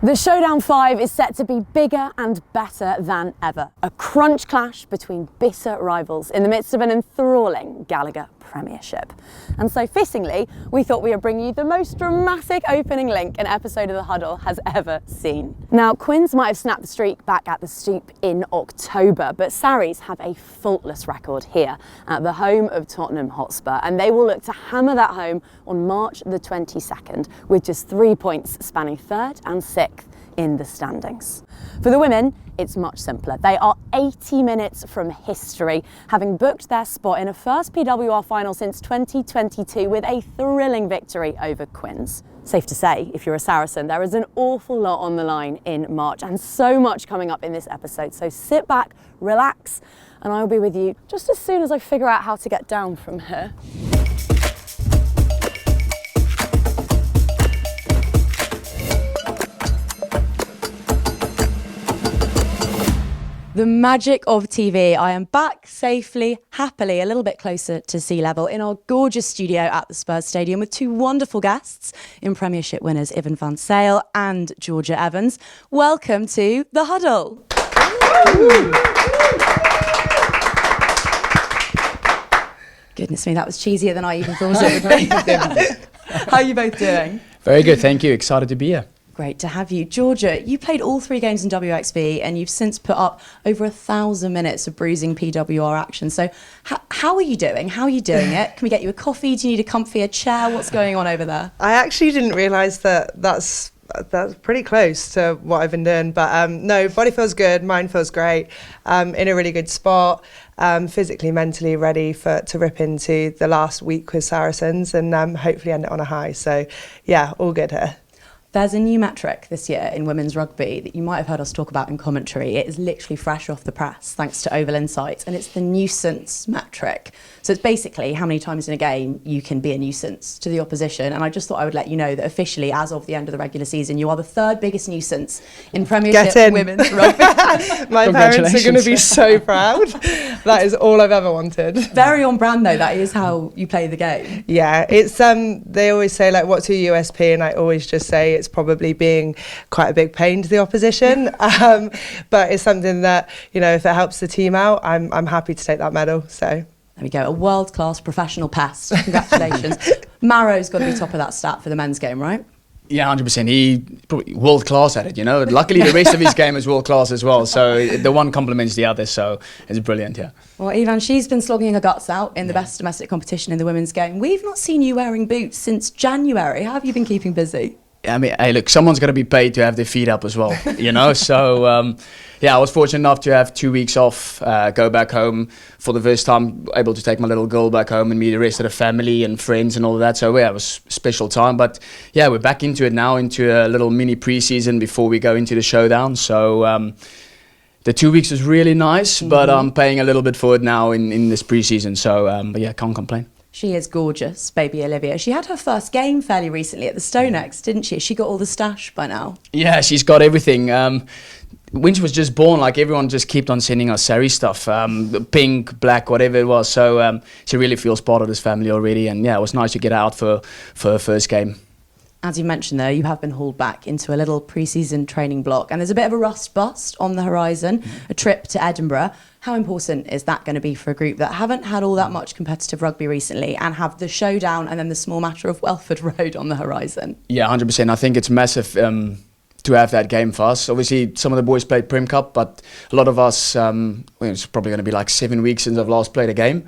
The Showdown 5 is set to be bigger and better than ever. A crunch clash between bitter rivals in the midst of an enthralling Gallagher Premiership. And so fittingly, we thought we would bring you the most dramatic opening link an episode of The Huddle has ever seen. Now, Quins might have snapped the streak back at the Stoop in October, but Sarries have a faultless record here at the home of Tottenham Hotspur, and they will look to hammer that home on March the 22nd with just 3 points spanning 3rd and 6th in the standings. For the women, it's much simpler. They are 80 minutes from history, having booked their spot in a first PWR final since 2022 with a thrilling victory over Quins. Safe to say, if you're a Saracen, there is an awful lot on the line in March and so much coming up in this episode. So sit back, relax, and I'll be with you just as soon as I figure out how to get down from here. The magic of TV. I am back safely, happily, a little bit closer to sea level in our gorgeous studio at the Spurs Stadium with two wonderful guests in Premiership winners Ivan van Sale and Georgia Evans. Welcome to The Huddle. Goodness me, that was cheesier than I even thought it would be. How are you both doing? Very good, thank you. Excited to be here. Great to have you. Georgia, you played all 3 games in WXV and you've since put up over 1,000 minutes of bruising PWR action. So how are you doing? How are you doing it? Can we get you a coffee? Do you need a comfier chair? What's going on over there? I actually didn't realise that's pretty close to what I've been doing. But no, body feels good, mind feels great, in a really good spot, physically, mentally ready to rip into the last week with Saracens and hopefully end it on a high. So yeah, all good here. There's a new metric this year in women's rugby that you might have heard us talk about in commentary. It is literally fresh off the press, thanks to Oval Insights, and it's the nuisance metric. So it's basically how many times in a game you can be a nuisance to the opposition. And I just thought I would let you know that officially, as of the end of the regular season, you are the 3rd biggest nuisance in Premiership women's rugby. My parents are going to be so proud. That is all I've ever wanted. Very on brand, though. That is how you play the game. Yeah, it's they always say, like, what's your USP? And I always just say it's probably being quite a big pain to the opposition. But it's something that, you know, if it helps the team out, I'm happy to take that medal. So there we go, a world-class professional pest. Congratulations. Maro's got to be top of that stat for the men's game, right? Yeah, 100%. He probably world class at it, you know. Luckily, the rest of his game is world class as well. So the one complements the other. So it's brilliant, yeah. Well, Ivan, she's been slogging her guts out in the best domestic competition in the women's game. We've not seen you wearing boots since January. How have you been keeping busy? I mean, hey, look, someone's got to be paid to have their feet up as well, you know. So, yeah, I was fortunate enough to have 2 weeks off, go back home for the first time, able to take my little girl back home and meet the rest of the family and friends and all of that. So, yeah, it was a special time. But, yeah, we're back into it now, into a little mini pre-season before we go into the Showdown. So, the 2 weeks was really nice, but I'm paying a little bit for it now in this pre-season. So, but, yeah, can't complain. She is gorgeous, baby Olivia. She had her first game fairly recently at the StoneX, didn't she? She got all the stash by now. Yeah, she's got everything. When she was just born, like, everyone just kept on sending us Sari stuff, pink, black, whatever it was. So she really feels part of this family already. And yeah, it was nice to get out for her first game. As you mentioned, though, you have been hauled back into a little pre-season training block, and there's a bit of a rust bust on the horizon, a trip to Edinburgh. How important is that going to be for a group that haven't had all that much competitive rugby recently and have the Showdown and then the small matter of Welford Road on the horizon? Yeah, 100%. I think it's massive to have that game for us. Obviously, some of the boys played Prem Cup, but a lot of us, it's probably going to be like 7 weeks since I've last played a game,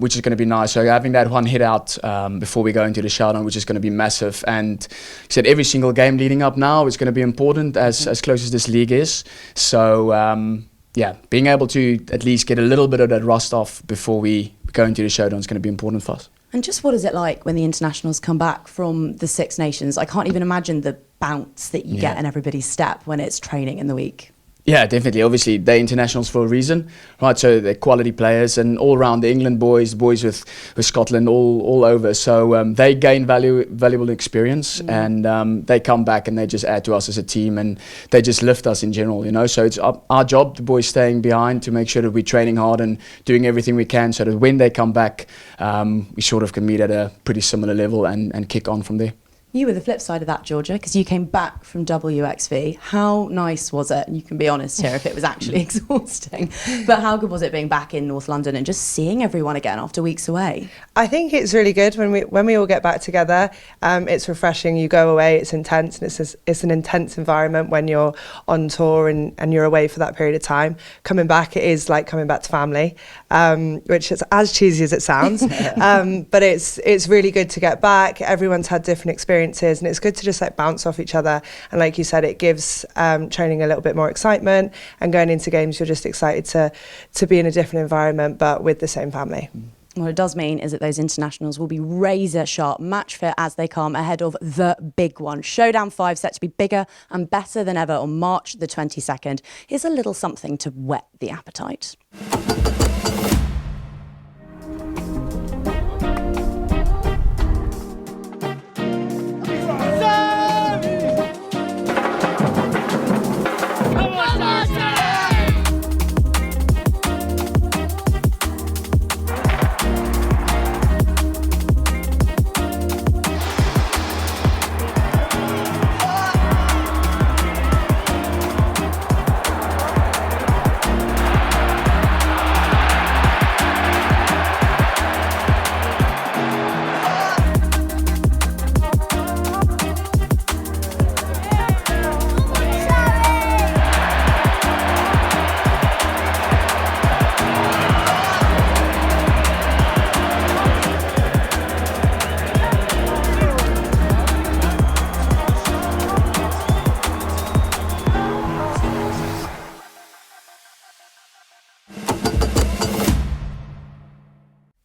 which is going to be nice. So having that one hit out before we go into the Showdown, which is going to be massive. And like I said, every single game leading up now is going to be important as close as this league is. So, yeah, being able to at least get a little bit of that rust off before we go into the Showdown is going to be important for us. And just what is it like when the internationals come back from the Six Nations? I can't even imagine the bounce that you get in everybody's step when it's training in the week. Yeah, definitely. Obviously, they're internationals for a reason, right? So they're quality players, and all around the England boys with Scotland, all over. So they gain valuable experience, and they come back and they just add to us as a team, and they just lift us in general, you know. So it's our job, the boys staying behind, to make sure that we're training hard and doing everything we can, so that when they come back, we sort of can meet at a pretty similar level and kick on from there. You were the flip side of that, Georgia, because you came back from WXV. How nice was it? And you can be honest here if it was actually exhausting. But how good was it being back in North London and just seeing everyone again after weeks away? I think it's really good when we all get back together. It's refreshing. You go away, it's intense, and it's an intense environment when you're on tour and you're away for that period of time. Coming back, it is like coming back to family, which is as cheesy as it sounds. But it's really good to get back. Everyone's had different experiences, and it's good to just like bounce off each other. And like you said, it gives training a little bit more excitement, and going into games, you're just excited to be in a different environment, but with the same family. What it does mean is that those internationals will be razor sharp, match fit as they come ahead of the big one. Showdown 5 set to be bigger and better than ever on March the 22nd. Here's a little something to whet the appetite.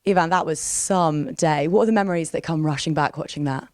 Ivan, that was some day. What are the memories that come rushing back watching that?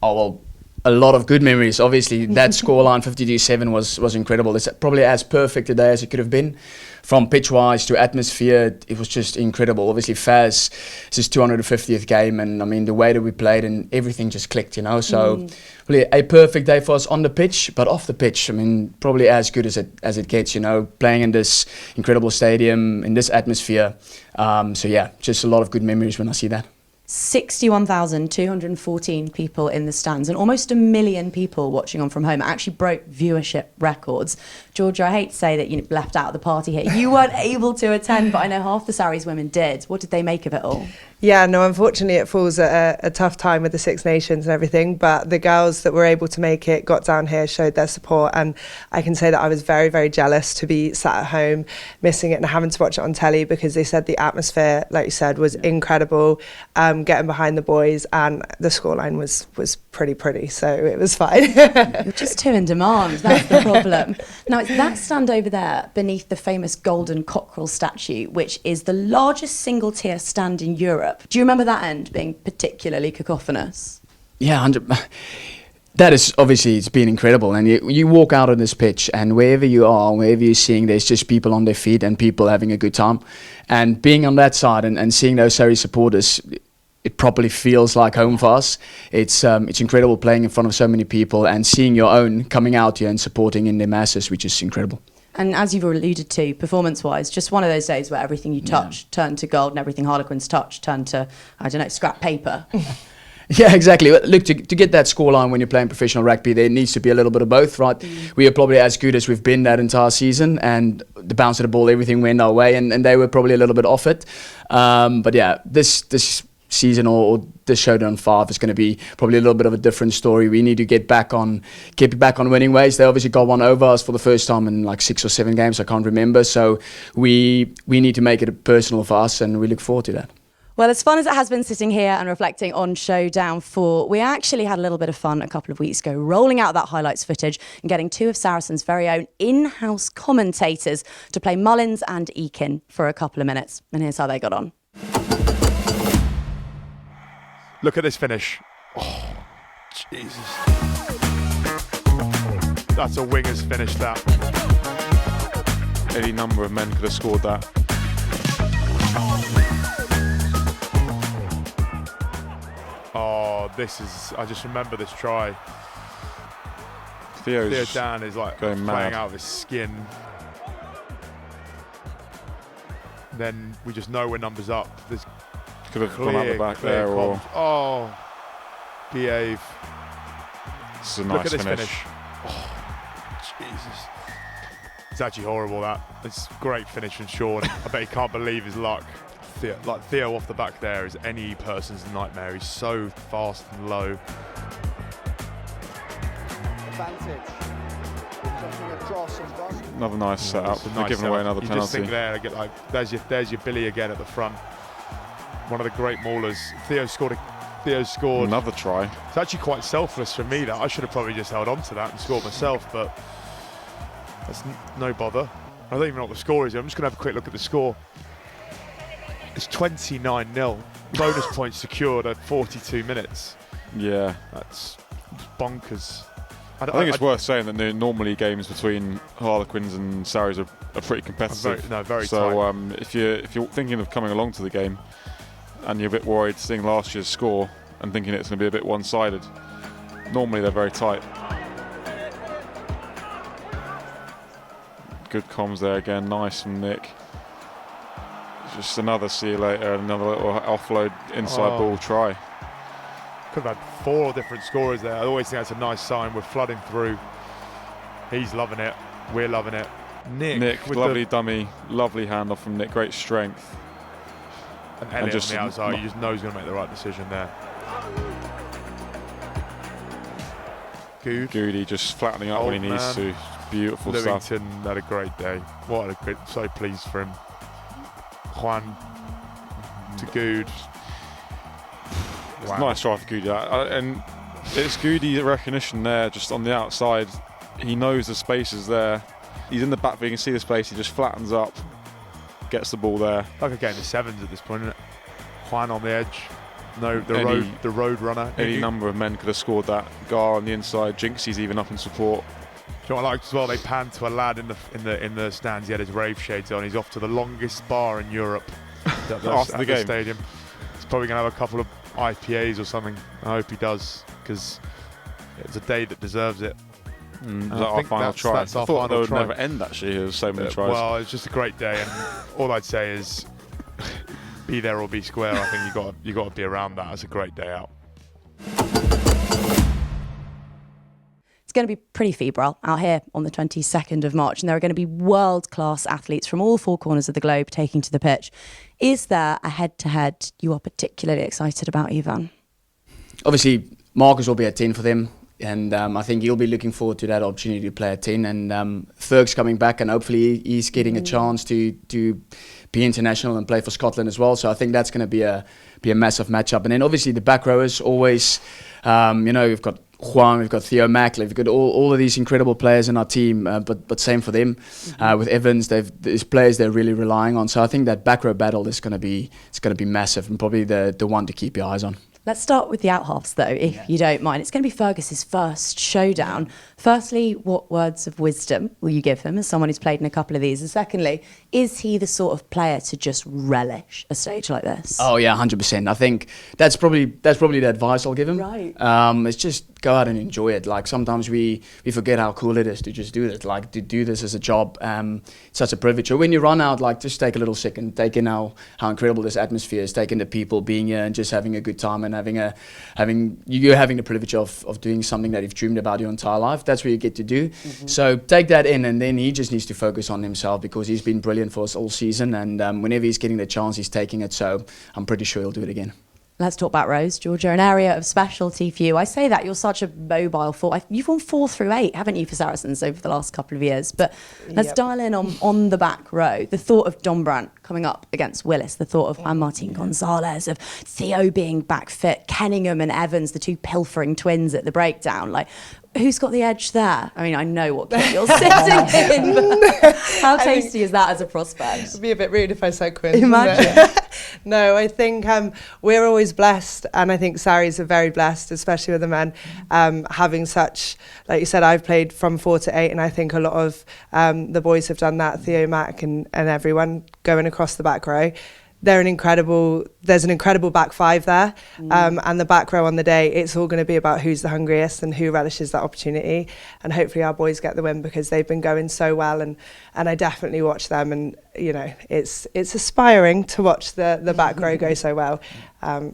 Oh, well, a lot of good memories. Obviously, that scoreline 52-7 was incredible. It's probably as perfect a day as it could have been. From pitch-wise to atmosphere, it was just incredible. Obviously, Faz, it's his 250th game, and I mean, the way that we played and everything just clicked, you know. So, really a perfect day for us on the pitch, but off the pitch, I mean, probably as good as it gets, you know, playing in this incredible stadium, in this atmosphere. So yeah, just a lot of good memories when I see that. 61,214 people in the stands and almost 1 million people watching on from home. It actually broke viewership records. Georgia, I hate to say that you left out of the party here. You weren't able to attend, but I know half the Sarries women did. What did they make of it all? Yeah, no, unfortunately it falls at a tough time with the Six Nations and everything, but the girls that were able to make it got down here, showed their support, and I can say that I was very, very jealous to be sat at home missing it and having to watch it on telly, because they said the atmosphere, like you said, was incredible, getting behind the boys, and the scoreline was pretty, so it was fine. You're just too in demand, that's the problem. Now, it's that stand over there beneath the famous golden cockerel statue, which is the largest single-tier stand in Europe. Do you remember that end being particularly cacophonous? Yeah, 100. That is obviously, it's been incredible. And you walk out on this pitch, and wherever you are, wherever you're seeing, there's just people on their feet and people having a good time. And being on that side and seeing those Surrey supporters, it probably feels like home for us. It's incredible playing in front of so many people and seeing your own coming out here and supporting in their masses, which is incredible. And as you've alluded to, performance-wise, just one of those days where everything you touch turned to gold and everything Harlequins touch turned to, I don't know, scrap paper. Yeah, exactly. Look, to get that scoreline when you're playing professional rugby, there needs to be a little bit of both, right? We are probably as good as we've been that entire season, and the bounce of the ball, everything went our way, and they were probably a little bit off it. But yeah, this season or this Showdown 5 is going to be probably a little bit of a different story. We need to get back on winning ways. They obviously got one over us for the first time in like 6 or 7 games, I can't remember. So we need to make it personal for us, and we look forward to that. Well, as fun as it has been sitting here and reflecting on Showdown 4, we actually had a little bit of fun a couple of weeks ago, rolling out that highlights footage and getting 2 of Saracens' very own in-house commentators to play Mullins and Eakin for a couple of minutes. And here's how they got on. Look at this finish. Oh, Jesus. That's a winger's finish, that. Any number of men could have scored that. Oh, I just remember this try. Theo Dan is like going playing mad. out of his skin. Then we just know when numbers up. There's Could have gone out the back there, or oh, behave. It's a Look nice at this finish. Oh, Jesus. It's actually horrible, that. It's a great finish from Sean. I bet he can't believe his luck. Theo off the back there is any person's nightmare. He's so fast and low. Another nice setup. It's a They're nice giving away setup. another You penalty. just think there, get like, there's your Billy again at the front. One of the great maulers. Theo scored. Another try. It's actually quite selfless for me, that. I should have probably just held on to that and scored myself, but that's no bother. I don't even know what the score is. I'm just going to have a quick look at the score. It's 29-0. Bonus points secured at 42 minutes. Yeah. That's bonkers. I think it's worth saying that normally games between Harlequins and Sarries are pretty competitive. Very so tight. if you're thinking of coming along to the game and you're a bit worried seeing last year's score and thinking it's going to be a bit one-sided, normally they're very tight. Good comms there again, nice from Nick. Just another see you later, another little offload inside ball try. Could have had 4 different scorers there. I always think that's a nice sign. We're flooding through. He's loving it. We're loving it. Nick with lovely dummy, lovely handoff from Nick, great strength. And Elliot on the outside, you just know he's going to make the right decision there. Goody just flattening up when he needs to. Beautiful stuff. Lewington had a great day. So pleased for him. Juan to Good. Wow. Nice try for Goody. And it's Goody recognition there, just on the outside. He knows the space is there. He's in the back, but you can see the space. He just flattens up, gets the ball there. Like a game of sevens at this point, isn't it? Juan on the edge. No, the road runner. Any number of men could have scored that. Gar on the inside. Jinxie's even up in support. Do you know what I liked as well? They panned to a lad in the stands. He had his rave shades on. He's off to the longest bar in Europe After the game. Stadium. He's probably going to have a couple of IPAs or something. I hope he does, because it's a day that deserves it. Was that our final try? That's our I thought final they would try. never end, actually. There was so many tries. Well, it's just a great day, and all I'd say is be there or be square. I think you got to be around that. It's a great day out. It's going to be pretty febrile out here on the 22nd of March, and there are going to be world-class athletes from all 4 corners of the globe taking to the pitch. Is there a head-to-head you are particularly excited about, Ivan? Obviously, Marcus will be at 10 for them, and I think he'll be looking forward to that opportunity to play at 10. And Ferg's coming back, and hopefully he's getting a chance to be international and play for Scotland as well. So I think that's going to be a massive matchup. And then obviously the back rowers always, we've got Juan, we've got Theo Mack, we've got all of these incredible players in our team, but same for them. With Evans, there's players they're really relying on. So I think that back row battle is going to be massive, and probably the one to keep your eyes on. Let's start with the out-halves, though, if you don't mind. It's going to be Fergus's first showdown. Firstly, what words of wisdom will you give him as someone who's played in a couple of these? And secondly, is he the sort of player to just relish a stage like this? Oh yeah, 100%. I think that's probably the advice I'll give him. Right. It's just go out and enjoy it. Like sometimes we forget how cool it is to just do it. Like to do this as a job, it's such a privilege. So when you run out, like just take a little second, take in how incredible this atmosphere is, take in the people being here and just having a good time and having the privilege of doing something that you've dreamed about your entire life. That's what you get to do. So take that in, and then he just needs to focus on himself, because he's been brilliant for us all season, and whenever he's getting the chance, he's taking it. So I'm pretty sure he'll do it again. Let's talk about rows, Georgia, an area of specialty for you. I say that, you're such a mobile forward. You've won 4 through 8, haven't you, for Saracens over the last couple of years? But let's dial in on the back row. The thought of Dombrandt coming up against Willis, the thought of Juan Gonzalez, of Theo being back fit, Kenningham and Evans, the 2 pilfering twins at the breakdown. Like, who's got the edge there? I mean, I know what kit you're sitting in, but how tasty is that as a prospect? It'd be a bit rude if I said Quinn. Imagine. No, I think we're always blessed, and I think Sarries are very blessed, especially with the men, having such, like you said, I've played from 4 to 8, and I think a lot of the boys have done that, Theo Mack and everyone going across the back row. There's an incredible back 5 there, and the back row on the day, it's all going to be about who's the hungriest and who relishes that opportunity, and hopefully our boys get the win, because they've been going so well, and I definitely watch them, and it's aspiring to watch the back row go so well.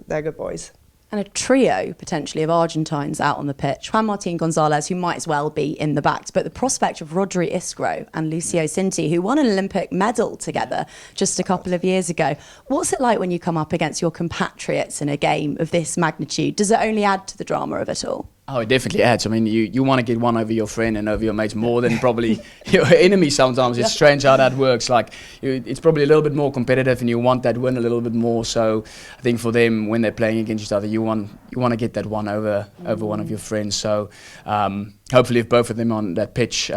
They're good boys. And a trio, potentially, of Argentines out on the pitch. Juan Martín Gonzalez, who might as well be in the backs, but the prospect of Rodri Iskro and Lucio Cinti, who won an Olympic medal together just a couple of years ago. What's it like when you come up against your compatriots in a game of this magnitude? Does it only add to the drama of it all? Oh, it definitely adds. I mean, you want to get one over your friend and over your mates more than probably your enemy sometimes. It's strange how that works. Like, it's probably a little bit more competitive and you want that win a little bit more. So I think for them, when they're playing against each other, you want to get that one over one of your friends. So hopefully if both of them on that pitch,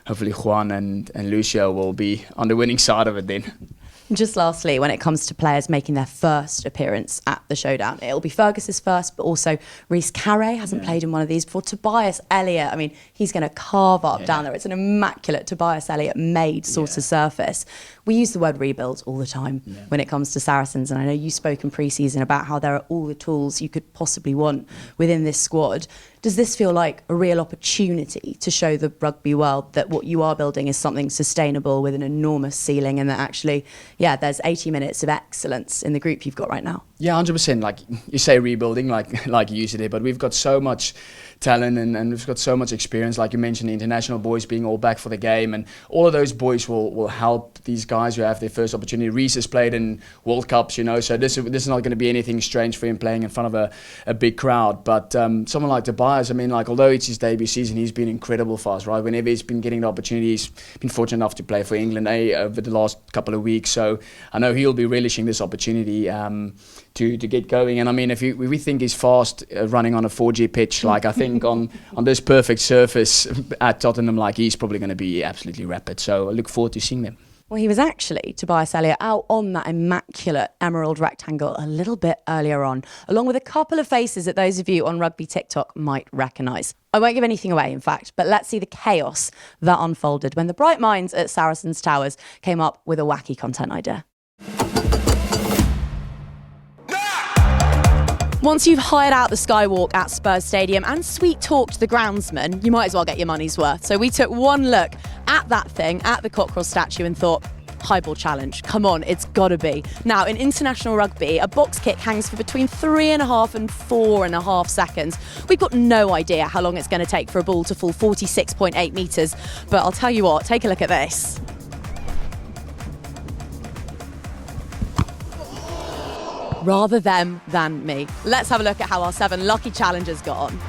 hopefully Juan and Lucio will be on the winning side of it then. Just lastly, when it comes to players making their first appearance at the Showdown, it'll be Fergus's first, but also Rhys Carré hasn't played in one of these before. Tobias Elliot, I mean, he's going to carve up down there. It's an immaculate Tobias Elliot made sort of surface. We use the word rebuild all the time when it comes to Saracens, and I know you spoke in pre-season about how there are all the tools you could possibly want within this squad. Does this feel like a real opportunity to show the rugby world that what you are building is something sustainable with an enormous ceiling, and that actually, there's 80 minutes of excellence in the group you've got right now? Yeah, 100%. Like you say, rebuilding, like you used it, but we've got so much talent and we've got so much experience. Like you mentioned, the international boys being all back for the game, and all of those boys will help these guys who have their first opportunity. Rhys has played in World Cups, so this is not going to be anything strange for him playing in front of a big crowd. But someone like Tobias, I mean, like although it's his debut season, he's been incredible for us, right? Whenever he's been getting the opportunity, he's been fortunate enough to play for England over the last couple of weeks. So I know he'll be relishing this opportunity to get going. And I mean, if we think he's fast running on a 4G pitch, like I think on this perfect surface at Tottenham, like he's probably going to be absolutely rapid. So I look forward to seeing them. Well, he was actually, Tobias Elliot, out on that immaculate emerald rectangle a little bit earlier on, along with a couple of faces that those of you on Rugby TikTok might recognise. I won't give anything away, in fact, but let's see the chaos that unfolded when the bright minds at Saracens Towers came up with a wacky content idea. Once you've hired out the skywalk at Spurs Stadium and sweet-talked the groundsman, you might as well get your money's worth. So we took one look at that thing, at the Cockerel statue, and thought, highball challenge, come on, it's got to be. Now, in international rugby, a box kick hangs for between 3.5 and 4.5 seconds. We've got no idea how long it's going to take for a ball to fall 46.8 metres, but I'll tell you what, take a look at this. Rather them than me. Let's have a look at how our 7 lucky challengers got on.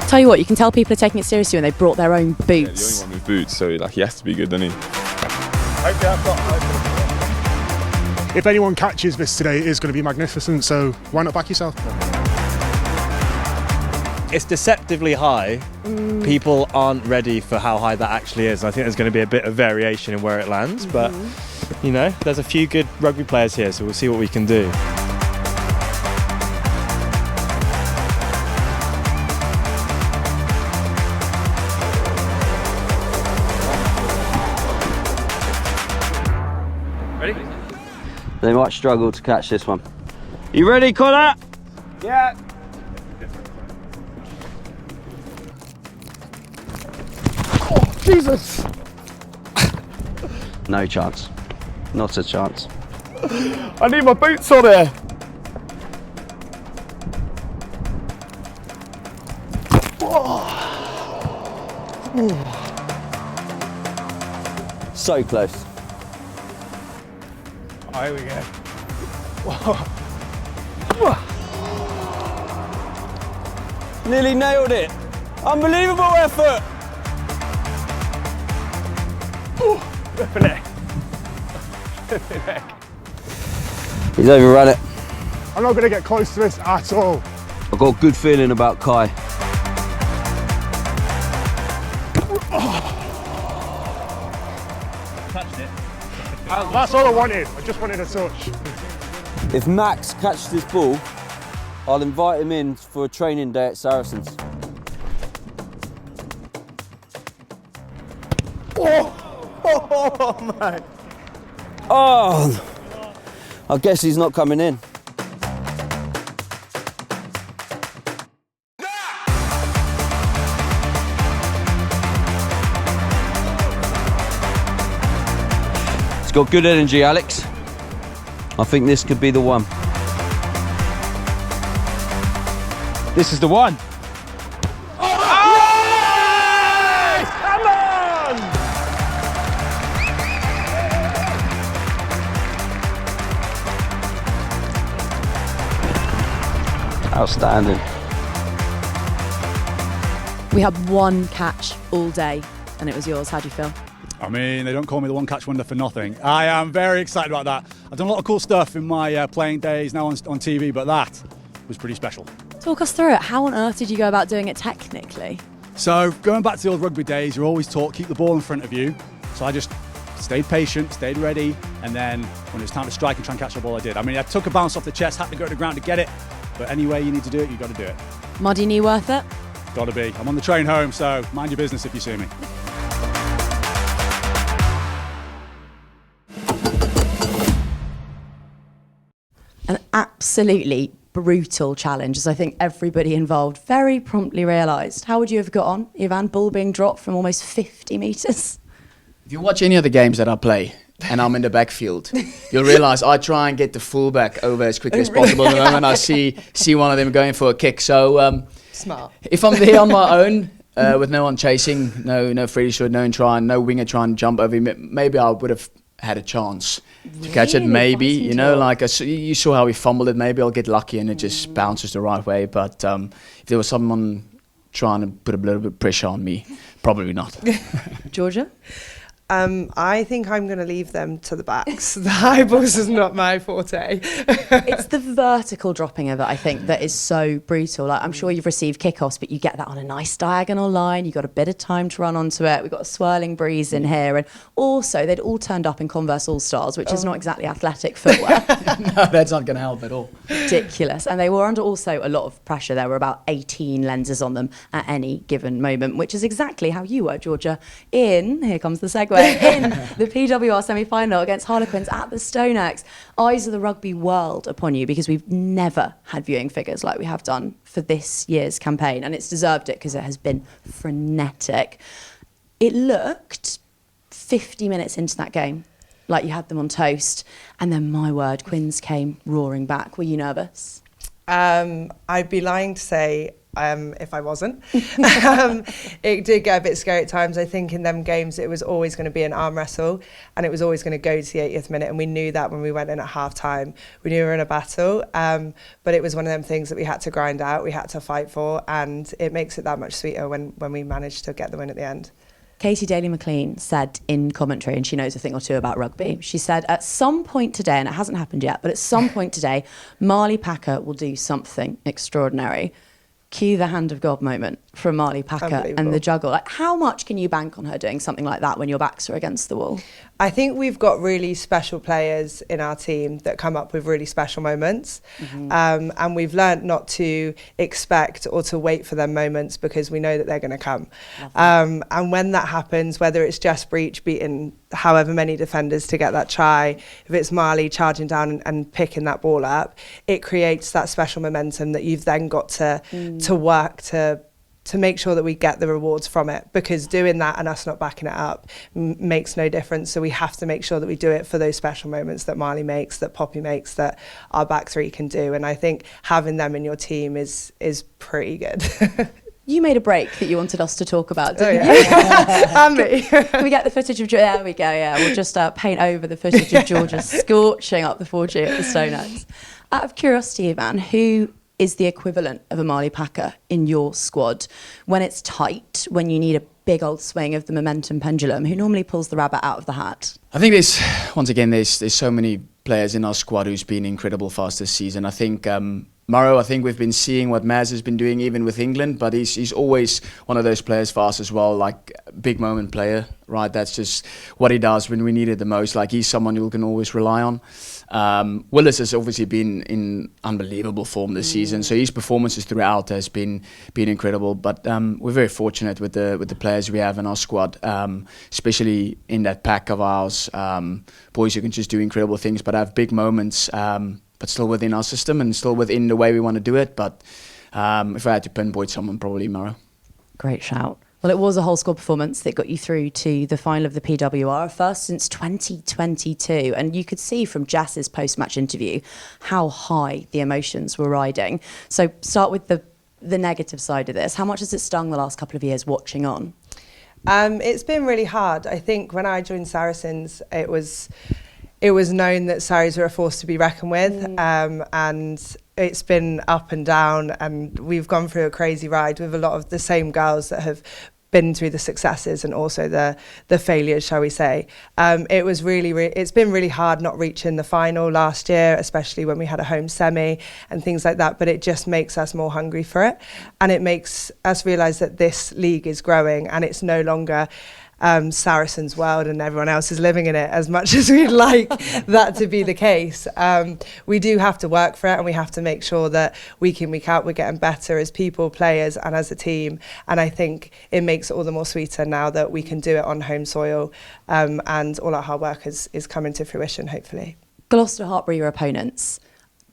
Tell you what, you can tell people are taking it seriously when they brought their own boots. Yeah, the only one with boots, so he has to be good, doesn't he? If anyone catches this today, it is going to be magnificent, so why not back yourself? It's deceptively high. People aren't ready for how high that actually is. I think there's going to be a bit of variation in where it lands, but there's a few good rugby players here, so we'll see what we can do. Ready? They might struggle to catch this one. You ready, Connor? Yeah. Jesus! No chance. Not a chance. I need my boots on here. So close. Oh, here we go. Nearly nailed it. Unbelievable effort. Flipping it. He's overrun it. I'm not going to get close to this at all. I've got a good feeling about Kai. Touched it. That's all I wanted. I just wanted a touch. If Max catches this ball, I'll invite him in for a training day at Saracens. Oh, man. Oh, I guess he's not coming in. got good energy, Alex. I think this could be the one. This is the one. Outstanding. We had one catch all day, and it was yours. How do you feel? I mean, they don't call me the one catch wonder for nothing. I am very excited about that. I've done a lot of cool stuff in my playing days now on TV, but that was pretty special. Talk us through it. How on earth did you go about doing it technically? So going back to the old rugby days, you're always taught keep the ball in front of you. So I just stayed patient, stayed ready, and then when it was time to strike and try and catch the ball, I did. I mean, I took a bounce off the chest, had to go to the ground to get it, but any way you need to do it, you've got to do it. Muddy knee worth it? Got to be. I'm on the train home, so mind your business if you see me. An absolutely brutal challenge, as I think everybody involved very promptly realised. How would you have got on, Ivan? Ball being dropped from almost 50 metres? If you watch any of the games that I play and I'm in the backfield, you'll realise I try and get the fullback over as quickly as possible. The moment I see one of them going for a kick. So Smart. if I'm there on my own, with no one chasing, no Freddie Short, no winger trying to jump over me, maybe I would have had a chance to catch it. Maybe, you know, like you saw how he fumbled it. Maybe I'll get lucky and it just bounces the right way. But if there was someone trying to put a little bit of pressure on me, probably not. Georgia? I think I'm going to leave them to the backs. The high balls is not my forte. It's the vertical dropping of it, I think, that is so brutal. Like, I'm sure you've received kickoffs, but you get that on a nice diagonal line. You've got a bit of time to run onto it. We've got a swirling breeze in here. And also, they'd all turned up in Converse All-Stars, which is not exactly athletic footwear. No, that's not going to help at all. Ridiculous. And they were under also a lot of pressure. There were about 18 lenses on them at any given moment, which is exactly how you were, Georgia, here comes the segue, in the PWR semi-final against Harlequins at the Stoneaxe. Eyes of the rugby world upon you, because we've never had viewing figures like we have done for this year's campaign, and it's deserved it because it has been frenetic. It looked 50 minutes into that game like you had them on toast, and then, my word, Quins came roaring back. Were you nervous? I'd be lying to say if I wasn't. It did get a bit scary at times. I think in them games it was always going to be an arm wrestle, and it was always going to go to the 80th minute, and we knew that when we went in at half time. We knew we were in a battle, but it was one of them things that we had to grind out, we had to fight for, and it makes it that much sweeter when we managed to get the win at the end. Katie Daly-McLean said in commentary, and she knows a thing or two about rugby, she said, at some point today, and it hasn't happened yet, but at some point today, Marlie Packer will do something extraordinary. Cue the hand of God moment from Marlie Packer and the juggle. Like, how much can you bank on her doing something like that when your backs are against the wall? I think we've got really special players in our team that come up with really special moments. And we've learnt not to expect or to wait for them moments, because we know that they're going to come. And when that happens, whether it's Jess Breach beating however many defenders to get that try, if it's Marlie charging down and picking that ball up, it creates that special momentum that you've then got to work to make sure that we get the rewards from it, because doing that and us not backing it up makes no difference. So we have to make sure that we do it for those special moments that Marlie makes, that Poppy makes, that our back three can do. And I think having them in your team is pretty good. You made a break that you wanted us to talk about, didn't you? And me. Can we get the footage of Georgia? There we go, yeah. We'll just paint over the footage of Georgia scorching up the 4G at the Stoneaxe. Out of curiosity, Ivan, who is the equivalent of a Marlie Packer in your squad when it's tight, when you need a big old swing of the momentum pendulum? Who normally pulls the rabbit out of the hat? I think there's so many players in our squad who's been incredible for us this season. I think Maro, I think we've been seeing what Maz has been doing even with England, but he's always one of those players for us as well, like big moment player, right? That's just what he does when we need it the most. Like, he's someone you can always rely on. Willis has obviously been in unbelievable form this season, so his performances throughout has been incredible. But we're very fortunate with the players we have in our squad, especially in that pack of ours. Boys who can just do incredible things, but have big moments. But still within our system and still within the way we want to do it. But if I had to pinpoint someone, probably Maro. Great shout. Well, it was a whole squad performance that got you through to the final of the PWR, first since 2022. And you could see from Jess's post-match interview how high the emotions were riding. So start with the negative side of this. How much has it stung the last couple of years watching on? It's been really hard. I think when I joined Saracens, it was known that Sarries were a force to be reckoned with, and it's been up and down, and we've gone through a crazy ride with a lot of the same girls that have been through the successes and also the failures, shall we say. It's been really hard not reaching the final last year, especially when we had a home semi and things like that, but it just makes us more hungry for it, and it makes us realise that this league is growing and it's no longer Saracens world and everyone else is living in it, as much as we'd like that to be the case. We do have to work for it, and we have to make sure that week in, week out, we're getting better as people, players, and as a team. And I think it makes it all the more sweeter now that we can do it on home soil, and all our hard work is coming to fruition, hopefully. Gloucester Hartpury, your opponents,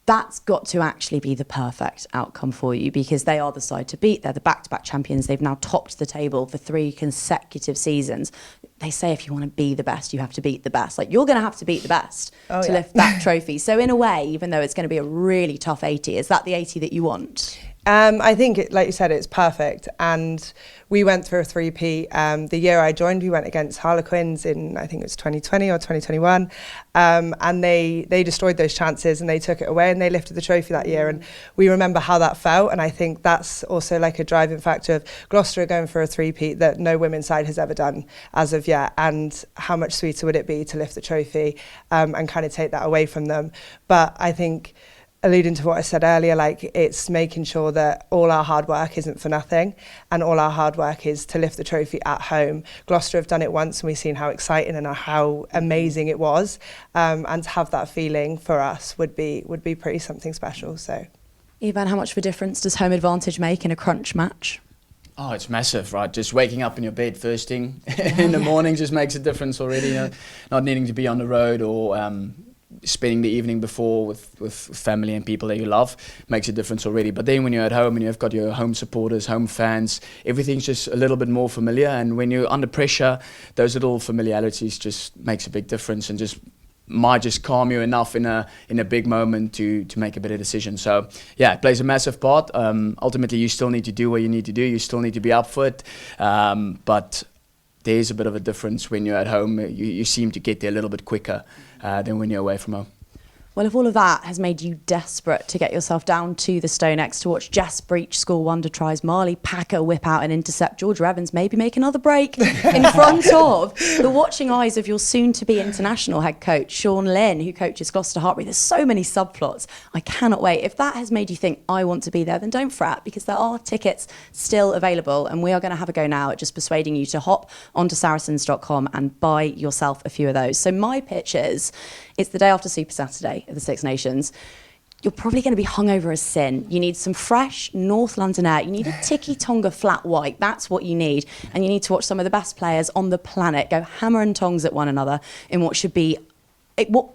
that's got to actually be the perfect outcome for you, because they are the side to beat. They're the back-to-back champions. They've now topped the table for 3 consecutive seasons. They say if you want to be the best, you have to beat the best. Like, you're going to have to beat the best to lift that trophy. So in a way, even though it's going to be a really tough 80, is that the 80 that you want? I think, like you said, it's perfect. And we went through a three-peat. The year I joined, we went against Harlequins in, I think it was 2020 or 2021. And they destroyed those chances and they took it away and they lifted the trophy that year. And we remember how that felt. And I think that's also like a driving factor of Gloucester going for a three-peat that no women's side has ever done as of yet. And how much sweeter would it be to lift the trophy and kind of take that away from them. But I think, alluding to what I said earlier, like, it's making sure that all our hard work isn't for nothing, and all our hard work is to lift the trophy at home. Gloucester have done it once and we've seen how exciting and how amazing it was, and to have that feeling for us would be pretty something special. So, Ivan, how much of a difference does home advantage make in a crunch match? Oh, it's massive, right? Just waking up in your bed first thing in the morning just makes a difference already. You know? Not needing to be on the road or spending the evening before with family and people that you love makes a difference already. But then when you're at home and you've got your home supporters, home fans, everything's just a little bit more familiar. And when you're under pressure, those little familiarities just makes a big difference and might just calm you enough in a big moment to make a better decision. So yeah, it plays a massive part. Ultimately, you still need to do what you need to do. You still need to be up for it. But there's a bit of a difference when you're at home. You seem to get there a little bit quicker than when you're away from home. Well, if all of that has made you desperate to get yourself down to the Stonex to watch Jess Breach score wonder tries, Marlie Packer whip out and intercept, Georgia Evans maybe make another break in front of the watching eyes of your soon-to-be international head coach, Sean Lynn, who coaches Gloucester Hartpury. There's so many subplots. I cannot wait. If that has made you think, I want to be there, then don't fret, because there are tickets still available, and we are going to have a go now at just persuading you to hop onto saracens.com and buy yourself a few of those. So my pitch is, it's the day after Super Saturday of the Six Nations. You're probably going to be hungover as sin. You need some fresh North London air. You need a Tiki Tonga flat white. That's what you need. And you need to watch some of the best players on the planet go hammer and tongs at one another in what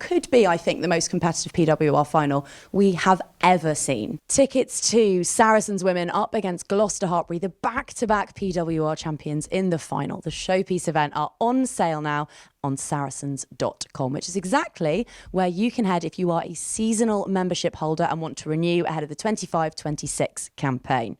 could be, I think, the most competitive PWR final we have ever seen. Tickets to Saracens women up against Gloucester Hartpury, the back-to-back PWR champions in the final. The showpiece event are on sale now on saracens.com, which is exactly where you can head if you are a seasonal membership holder and want to renew ahead of the 25-26 campaign.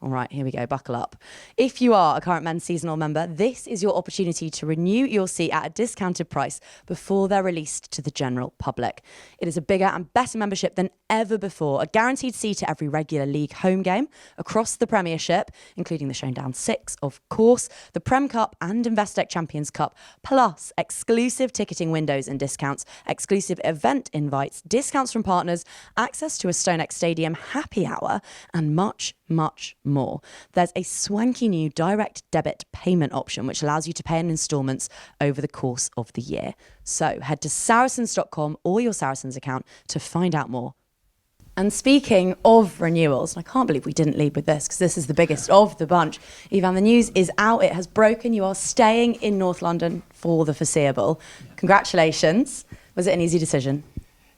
All right, here we go, buckle up. If you are a current men's seasonal member, this is your opportunity to renew your seat at a discounted price before they're released to the general public. It is a bigger and better membership than ever before, a guaranteed seat at every regular league home game across the Premiership, including the Showdown 6, of course, the Prem Cup and Investec Champions Cup, plus exclusive ticketing windows and discounts, exclusive event invites, discounts from partners, access to a Stonex Stadium happy hour, and much, much more. There's a swanky new direct debit payment option which allows you to pay in instalments over the course of the year. So head to saracens.com or your Saracens account to find out more. And speaking of renewals, and I can't believe we didn't lead with this because this is the biggest of the bunch. Ivan, the news is out. It has broken. You are staying in North London for the foreseeable. Congratulations. Was it an easy decision?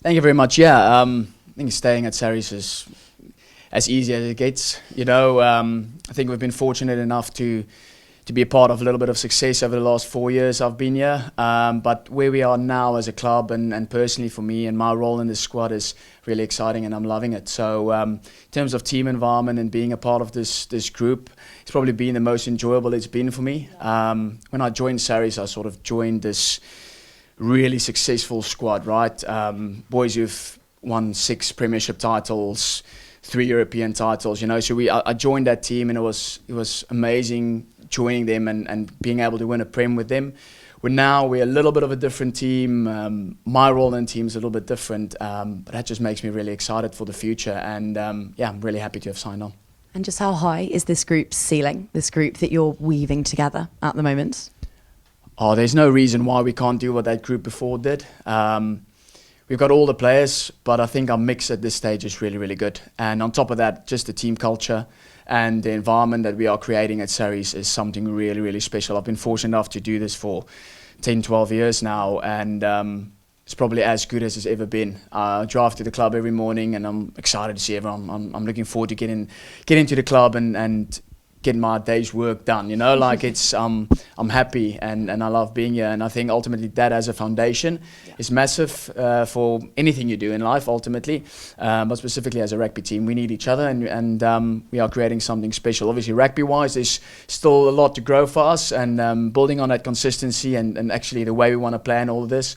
Thank you very much. Yeah, I think staying at Sarries is as easy as it gets. You know, I think we've been fortunate enough to to be a part of a little bit of success over the last 4 years I've been here. But where we are now as a club and personally for me and my role in this squad is really exciting and I'm loving it. So in terms of team environment and being a part of this group, it's probably been the most enjoyable it's been for me. When I joined Saracens, I sort of joined this really successful squad, right? Boys who've won 6 Premiership titles, 3 European titles, you know. So I joined that team and it was amazing joining them and being able to win a Prem with them. We're a little bit of a different team. My role in the team is a little bit different, but that just makes me really excited for the future. And I'm really happy to have signed on. And just how high is this group's ceiling, this group that you're weaving together at the moment? Oh, there's no reason why we can't do what that group before did. We've got all the players, but I think our mix at this stage is really, really good. And on top of that, just the team culture and the environment that we are creating at Saracens is something really, really special. I've been fortunate enough to do this for 10, 12 years now, and it's probably as good as it's ever been. I drive to the club every morning and I'm excited to see everyone. I'm looking forward to getting to the club and getting my day's work done, you know, like it's I'm happy and I love being here, and I think ultimately that as a foundation is massive for anything you do in life ultimately, but specifically as a rugby team we need each other and we are creating something special. Obviously rugby wise there's still a lot to grow for us, and building on that consistency and actually the way we want to play and all of this,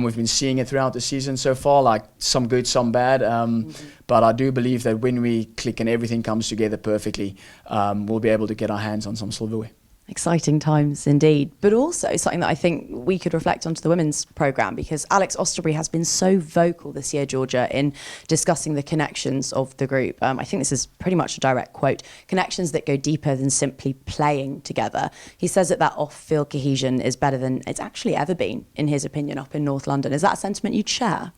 we've been seeing it throughout the season so far, like some good, some bad, but I do believe that when we click and everything comes together perfectly, we'll be able to get our hands on some silverware. Exciting times indeed, but also something that I think we could reflect onto the women's programme, because Alex Osterbury has been so vocal this year, Georgia, in discussing the connections of the group. I think this is pretty much a direct quote: connections that go deeper than simply playing together. He says that off-field cohesion is better than it's actually ever been, in his opinion, up in North London. Is that a sentiment you'd share?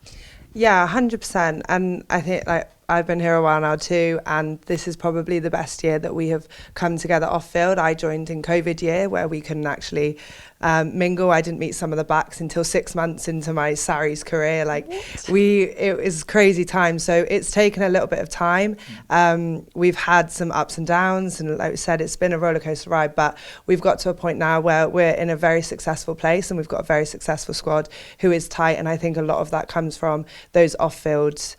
Yeah, 100%. And I think I've been here a while now too, and this is probably the best year that we have come together off field. I joined in COVID year where we couldn't actually mingle. I didn't meet some of the backs until 6 months into my Sarries career. It was crazy time. So it's taken a little bit of time. We've had some ups and downs, and like we said, it's been a roller coaster ride, but we've got to a point now where we're in a very successful place and we've got a very successful squad who is tight. And I think a lot of that comes from those off-field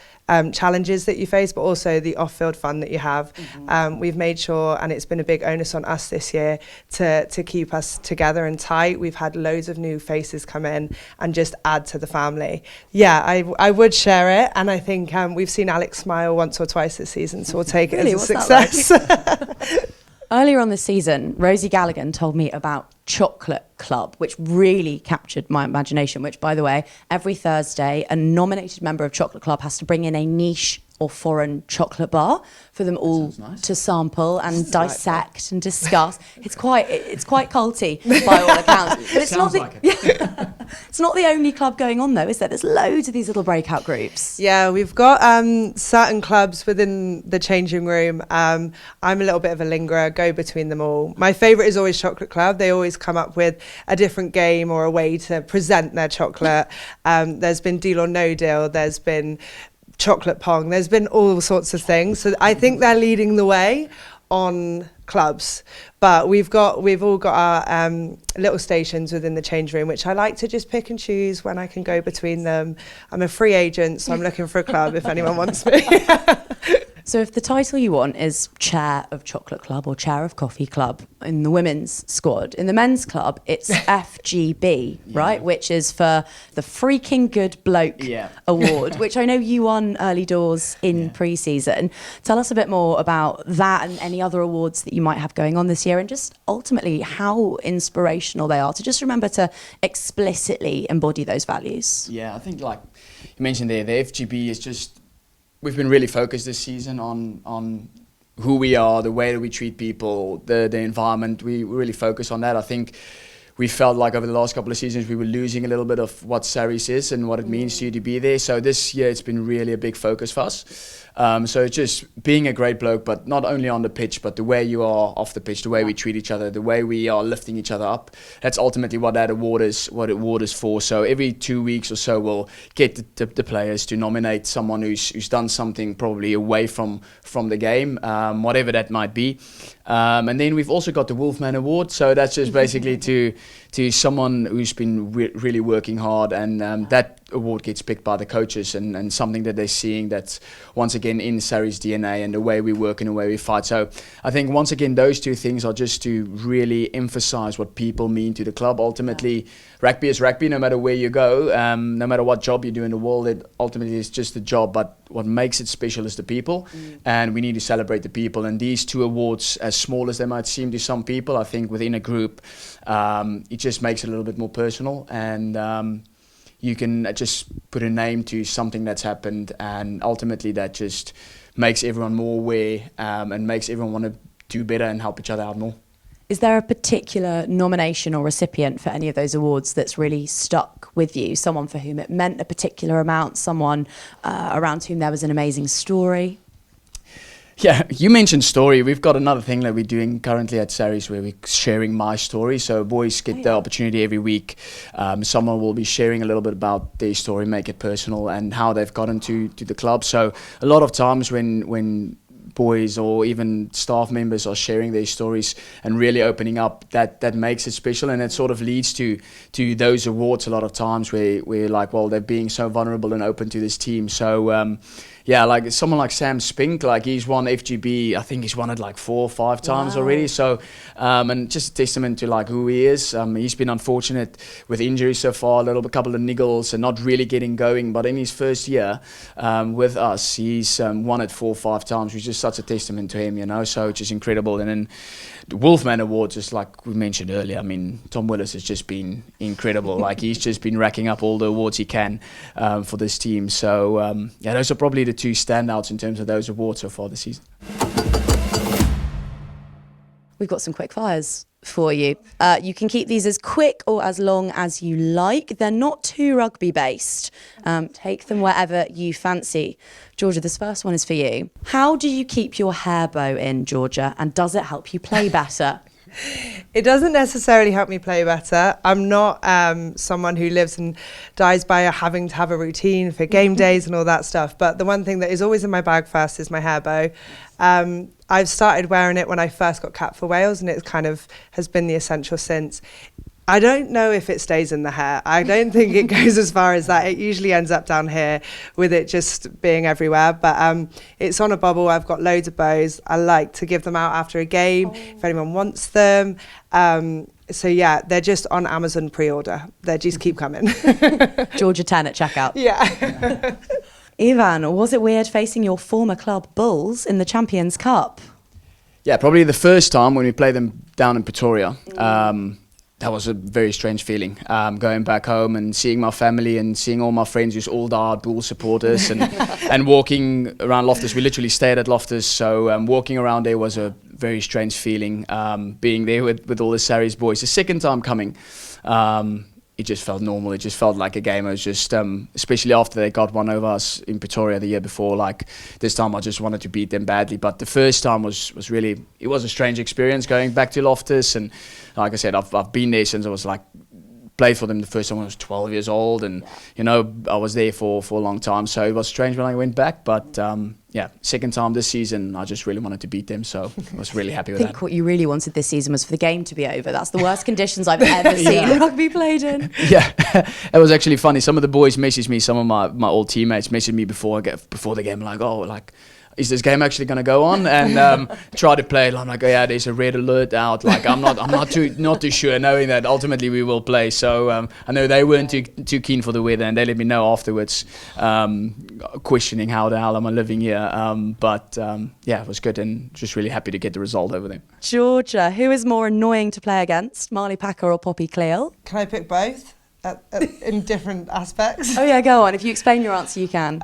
challenges that you face, but also the off-field fun that you have. We've made sure, and it's been a big onus on us this year, to keep us together and tight. We've had loads of new faces come in and just add to the family. Yeah, I would share it, and I think we've seen Alex smile once or twice this season, so we'll take it as a success. Earlier on this season, Rosie Gallagher told me about Chocolate Club, which really captured my imagination, which, by the way, every Thursday, a nominated member of Chocolate Club has to bring in a niche or foreign chocolate bar for them all to sample and dissect and discuss. It's quite culty by all accounts. But it's not it's not the only club going on though, is there? There's loads of these little breakout groups. Yeah, we've got certain clubs within the changing room. I'm a little bit of a lingerer, go between them all. My favourite is always Chocolate Club. They always come up with a different game or a way to present their chocolate. There's been Deal or No Deal. There's been chocolate pong. There's been all sorts of things. So I think they're leading the way on clubs, but we've all got our little stations within the change room, which I like to just pick and choose when I can go between them. I'm a free agent, so I'm looking for a club if anyone wants me. So if the title you want is Chair of Chocolate Club or Chair of Coffee Club in the women's squad, in the men's club, it's FGB, right? Which is for the Freaking Good Bloke Award, which I know you won early doors in pre-season. Tell us a bit more about that and any other awards that you might have going on this year, and just ultimately how inspirational they are to just remember to explicitly embody those values. Yeah, I think like you mentioned there, the FGB is just, we've been really focused this season on who we are, the way that we treat people, the environment. We really focus on that. I think we felt like over the last couple of seasons we were losing a little bit of what Sarries is and what it means to you to be there. So this year it's been really a big focus for us. So it's just being a great bloke, but not only on the pitch, but the way you are off the pitch, the way we treat each other, the way we are lifting each other up. That's ultimately what that award is, what award is for. So every 2 weeks or so, we'll get the players to nominate someone who's done something probably away from the game, whatever that might be. And then we've also got the Wolfman Award. So that's just basically to someone who's been really working hard, and that award gets picked by the coaches and something that they're seeing that's once again in Sarries DNA and the way we work and the way we fight. So I think once again those two things are just to really emphasize what people mean to the club. Ultimately, rugby is rugby no matter where you go, no matter what job you do in the world. It ultimately is just a job, but what makes it special is the people, and we need to celebrate the people. And these two awards, as small as they might seem to some people, I think within a group it just makes it a little bit more personal, and you can just put a name to something that's happened, and ultimately that just makes everyone more aware and makes everyone want to do better and help each other out more. Is there a particular nomination or recipient for any of those awards that's really stuck with you? Someone for whom it meant a particular amount, someone around whom there was an amazing story? Yeah, you mentioned story. We've got another thing that we're doing currently at Sarries where we're sharing my story. So boys get the opportunity every week. Someone will be sharing a little bit about their story, make it personal, and how they've gotten to the club. So a lot of times when boys or even staff members are sharing their stories and really opening up, that makes it special, and it sort of leads to those awards a lot of times where we're like, well, they're being so vulnerable and open to this team. So yeah, like someone like Sam Spink, like he's won FGB, I think he's won it like 4 or 5 times already. So, and just a testament to like who he is. He's been unfortunate with injuries so far, a couple of niggles and not really getting going. But in his first year with us, he's won it 4 or 5 times, which is such a testament to him, you know. So it's just incredible. And then the Wolfman Award, just like we mentioned earlier, I mean, Tom Willis has just been incredible. Like he's just been racking up all the awards he can for this team. So yeah, those are probably the 2 standouts in terms of those awards so far this season. We've got some quick fires for you. You can keep these as quick or as long as you like. They're not too rugby based. Take them wherever you fancy. Georgia, this first one is for you. How do you keep your hair bow in, Georgia, and does it help you play better? It doesn't necessarily help me play better. I'm not someone who lives and dies by having to have a routine for game days and all that stuff. But the one thing that is always in my bag first is my hair bow. I've started wearing it when I first got capped for Wales, and it kind of has been the essential since. I don't know if it stays in the hair. I don't think it goes as far as that. It usually ends up down here with it just being everywhere. But it's on a bobble. I've got loads of bows. I like to give them out after a game if anyone wants them. So yeah, they're just on Amazon pre-order. They just keep coming. Georgia 10 at checkout. Yeah. Ivan, was it weird facing your former club Bulls in the Champions Cup? Yeah, probably the first time when we played them down in Pretoria. That was a very strange feeling, going back home and seeing my family and seeing all my friends who's all diehard Bull supporters and walking around Loftus. We literally stayed at Loftus, so walking around there was a very strange feeling, being there with all the Sarries boys. The second time coming, it just felt normal. It just felt like a game. It was just, especially after they got one over us in Pretoria the year before, like this time I just wanted to beat them badly. But the first time was really, it was a strange experience going back to Loftus. And like I said, I've been there since I was like, played for them the first time when I was 12 years old. And, you know, I was there for a long time. So it was strange when I went back. But yeah, second time this season, I just really wanted to beat them. So I was really happy with that. I think what you really wanted this season was for the game to be over. That's the worst conditions I've ever seen rugby played in. Yeah, it was actually funny. Some of the boys messaged me, some of my old teammates messaged me before the game, like, oh, like, is this game actually going to go on? And try to play it. I'm like, oh yeah, there's a red alert out. Like, I'm not too sure, knowing that ultimately we will play. So I know they weren't too keen for the weather, and they let me know afterwards, questioning how the hell am I living here. Yeah, it was good, and just really happy to get the result over there. Georgia, who is more annoying to play against, Marlie Packer or Poppy Cleall? Can I pick both in different aspects? Oh yeah, go on. If you explain your answer, you can.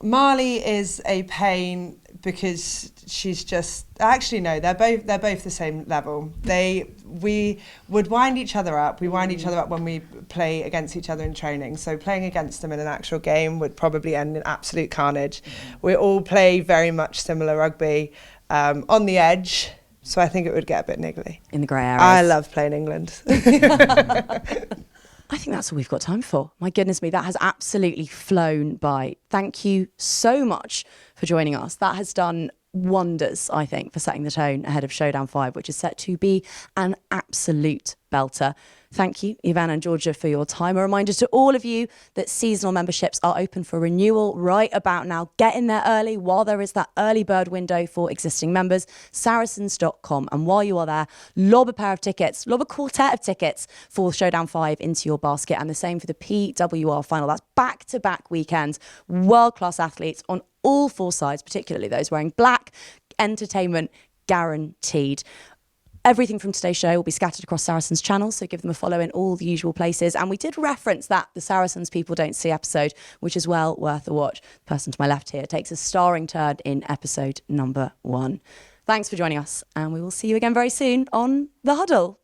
Marlie is a pain because she's just actually no, they're both the same level. We would wind each other up. We wind each other up when we play against each other in training. So playing against them in an actual game would probably end in absolute carnage. We all play very much similar rugby, on the edge. So I think it would get a bit niggly. In the grey areas. I love playing England. I think that's all we've got time for. My goodness me, that has absolutely flown by. Thank you so much for joining us. That has done wonders, I think, for setting the tone ahead of Showdown 5, which is set to be an absolute belter. Thank you, Ivana and Georgia, for your time. A reminder to all of you that seasonal memberships are open for renewal right about now. Get in there early while there is that early bird window for existing members, saracens.com. And while you are there, lob a pair of tickets, lob a quartet of tickets for Showdown 5 into your basket. And the same for the PWR final. That's back-to-back weekends. World-class athletes on all four sides, particularly those wearing black. Entertainment guaranteed. Everything from today's show will be scattered across Saracens channels, so give them a follow in all the usual places. And we did reference that the Saracens People Don't See episode, which is well worth a watch. The person to my left here takes a starring turn in episode number 1. Thanks for joining us, and we will see you again very soon on The Huddle.